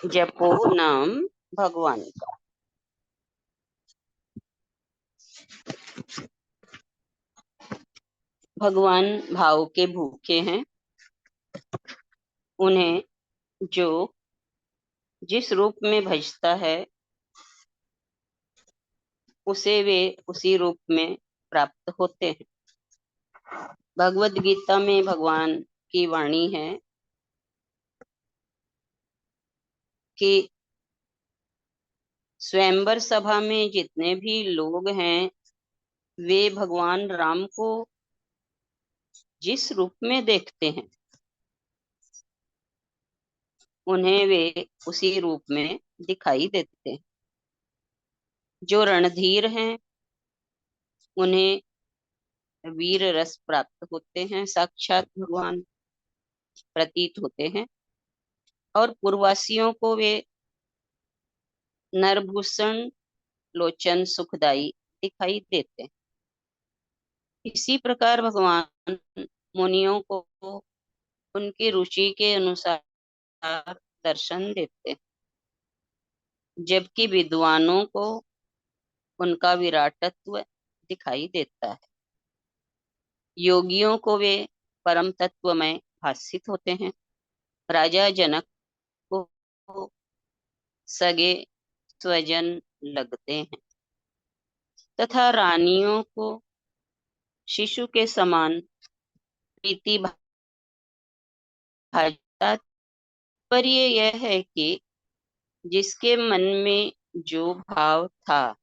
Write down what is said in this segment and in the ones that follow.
जपो नाम भगवान का। भगवान भाव के भूखे हैं। उन्हें जो जिस रूप में भजता है उसे वे उसी रूप में प्राप्त होते हैं। भगवत गीता में भगवान की वाणी है कि स्वयंवर सभा में जितने भी लोग हैं वे भगवान राम को जिस रूप में देखते हैं उन्हें वे उसी रूप में दिखाई देते हैं। जो रणधीर हैं उन्हें वीर रस प्राप्त होते हैं, साक्षात भगवान प्रतीत होते हैं। और पूर्ववासियों को वे नरभूषण लोचन सुखदाई दिखाई देते हैं। इसी प्रकार भगवान मुनियों को उनकी रुचि के अनुसार दर्शन देते हैं, जबकि विद्वानों को उनका विराटत्व दिखाई देता है। योगियों को वे परम तत्व में भासित होते हैं। राजा जनक को सगे स्वजन लगते हैं तथा रानियों को शिशु के समान प्रीति भाजता। पर यह है कि जिसके मन में जो भाव था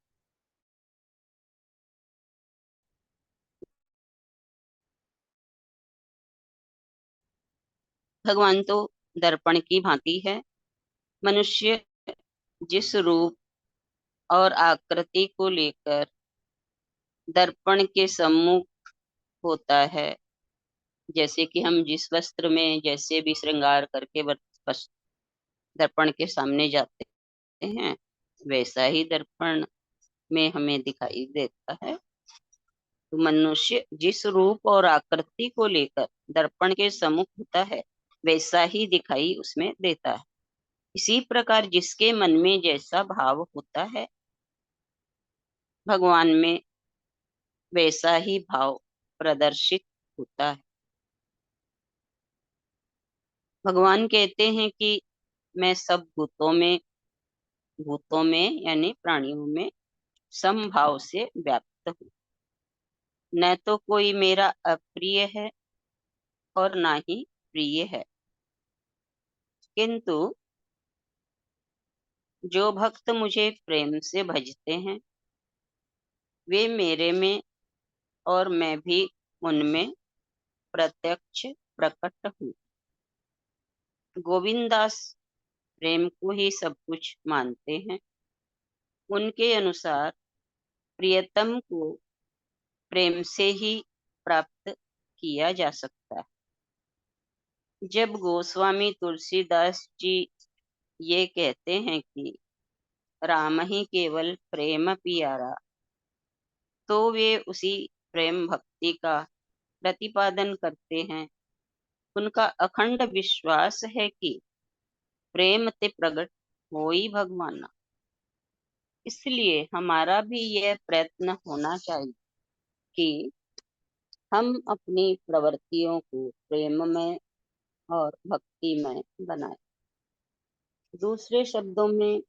भगवान तो दर्पण की भांति है। मनुष्य जिस रूप और आकृति को लेकर दर्पण के सम्मुख होता है, जैसे कि हम जिस वस्त्र में जैसे भी श्रृंगार करके दर्पण के सामने जाते हैं वैसा ही दर्पण में हमें दिखाई देता है। तो मनुष्य जिस रूप और आकृति को लेकर दर्पण के सम्मुख होता है वैसा ही दिखाई उसमें देता है। इसी प्रकार जिसके मन में जैसा भाव होता है भगवान में वैसा ही भाव प्रदर्शित होता है। भगवान कहते हैं कि मैं सब भूतों में यानी प्राणियों में समभाव से व्याप्त हूँ। न तो कोई मेरा अप्रिय है और ना ही प्रिय है, किंतु जो भक्त मुझे प्रेम से भजते हैं वे मेरे में और मैं भी उनमें प्रत्यक्ष प्रकट हूँ। गोविंदास प्रेम को ही सब कुछ मानते हैं। उनके अनुसार प्रियतम को प्रेम से ही प्राप्त किया जा सकता है। जब गोस्वामी तुलसीदास जी ये कहते हैं कि राम ही केवल प्रेम पियारा, तो वे उसी प्रेम भक्ति का प्रतिपादन करते हैं। उनका अखंड विश्वास है कि प्रेम ते प्रगट होई भगवाना। इसलिए हमारा भी यह प्रयत्न होना चाहिए कि हम अपनी प्रवृत्तियों को प्रेम में और भक्ति में बनाएं। दूसरे शब्दों में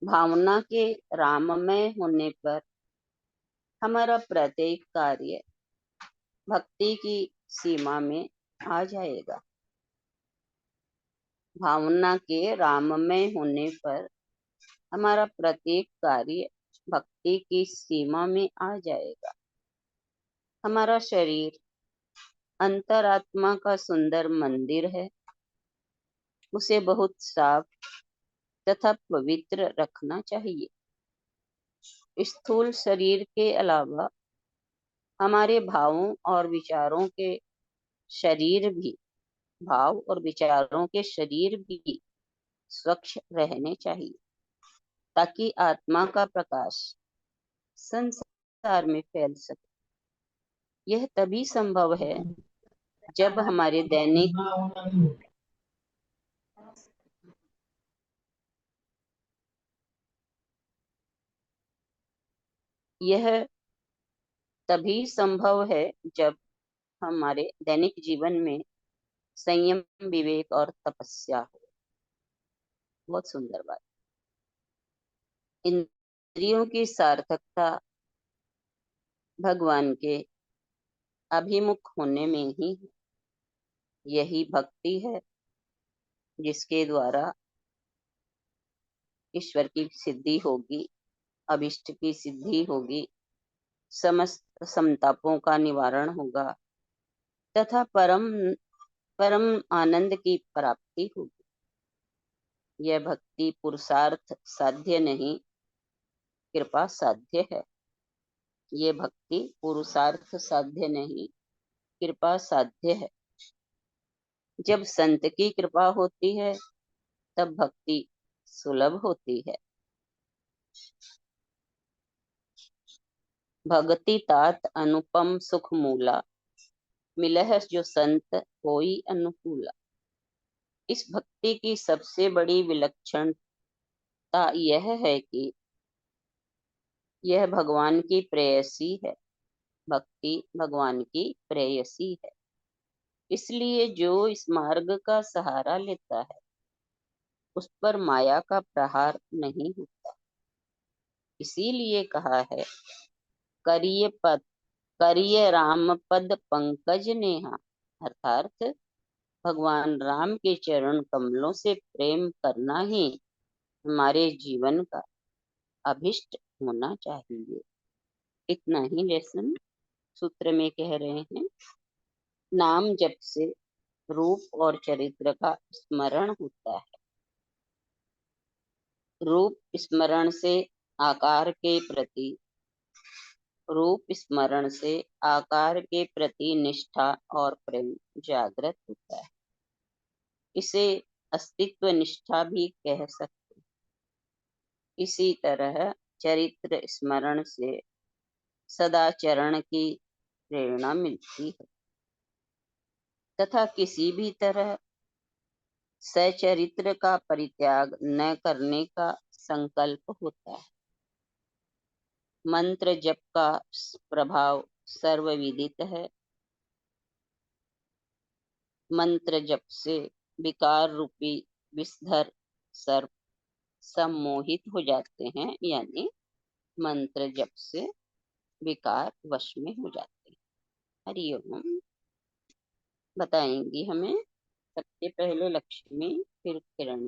भावना के राममय होने पर हमारा प्रत्येक कार्य भक्ति की सीमा में आ जाएगा। भावना के राममय होने पर हमारा प्रत्येक कार्य भक्ति की सीमा में आ जाएगा। हमारा शरीर अंतरात्मा का सुंदर मंदिर है। उसे बहुत साफ तथा पवित्र रखना चाहिए। स्थूल शरीर के अलावा हमारे भाव और विचारों के शरीर भी स्वच्छ रहने चाहिए, ताकि आत्मा का प्रकाश संसार में फैल सके। यह तभी संभव है जब हमारे दैनिक यह तभी संभव है जब हमारे दैनिक जीवन में संयम, विवेक और तपस्या हो। बहुत सुंदर बात। इंद्रियों की सार्थकता भगवान के अभिमुख होने में ही है। यही भक्ति है जिसके द्वारा ईश्वर की सिद्धि होगी, अभिष्ट की सिद्धि होगी, समस्त संतापों का निवारण होगा तथा परम परम आनंद की प्राप्ति होगी। यह भक्ति पुरुषार्थ साध्य नहीं, कृपा साध्य है। ये भक्ति पुरुषार्थ साध्य नहीं, कृपा साध्य है। जब संत की कृपा होती है तब भक्ति सुलभ होती है। भक्ति तात अनुपम सुख मूला, मिलह जो संत होई अनुकूला। इस भक्ति की सबसे बड़ी विलक्षणता यह है कि यह भगवान की प्रेयसी है। भक्ति भगवान की प्रेयसी है। इसलिए जो इस मार्ग का सहारा लेता है उस पर माया का प्रहार नहीं होता। इसीलिए कहा है, करिय राम पद पंकज नेहा। अर्थात भगवान राम के चरण कमलों से प्रेम करना ही हमारे जीवन का अभिष्ट होना चाहिए। इतना ही लेसन सूत्र में कह रहे हैं। नाम जप से रूप और चरित्र का स्मरण होता है। रूप स्मरण से आकार के प्रति रूप स्मरण से आकार के प्रति निष्ठा और प्रेम जागृत होता है। इसे अस्तित्व निष्ठा भी कह सकते हैं। इसी तरह चरित्र स्मरण से सदाचरण की प्रेरणा मिलती है तथा किसी भी तरह सचरित्र का परित्याग न करने का संकल्प होता है। मंत्र जप का प्रभाव सर्वविदित है। मंत्र जप से विकार रूपी विषधर सर्प सम्मोहित हो जाते हैं, यानी मंत्र जप से विकार वश में हो जाते हैं। हरिओम। बताएंगी हमें सबसे पहले लक्ष्मी, फिर किरण।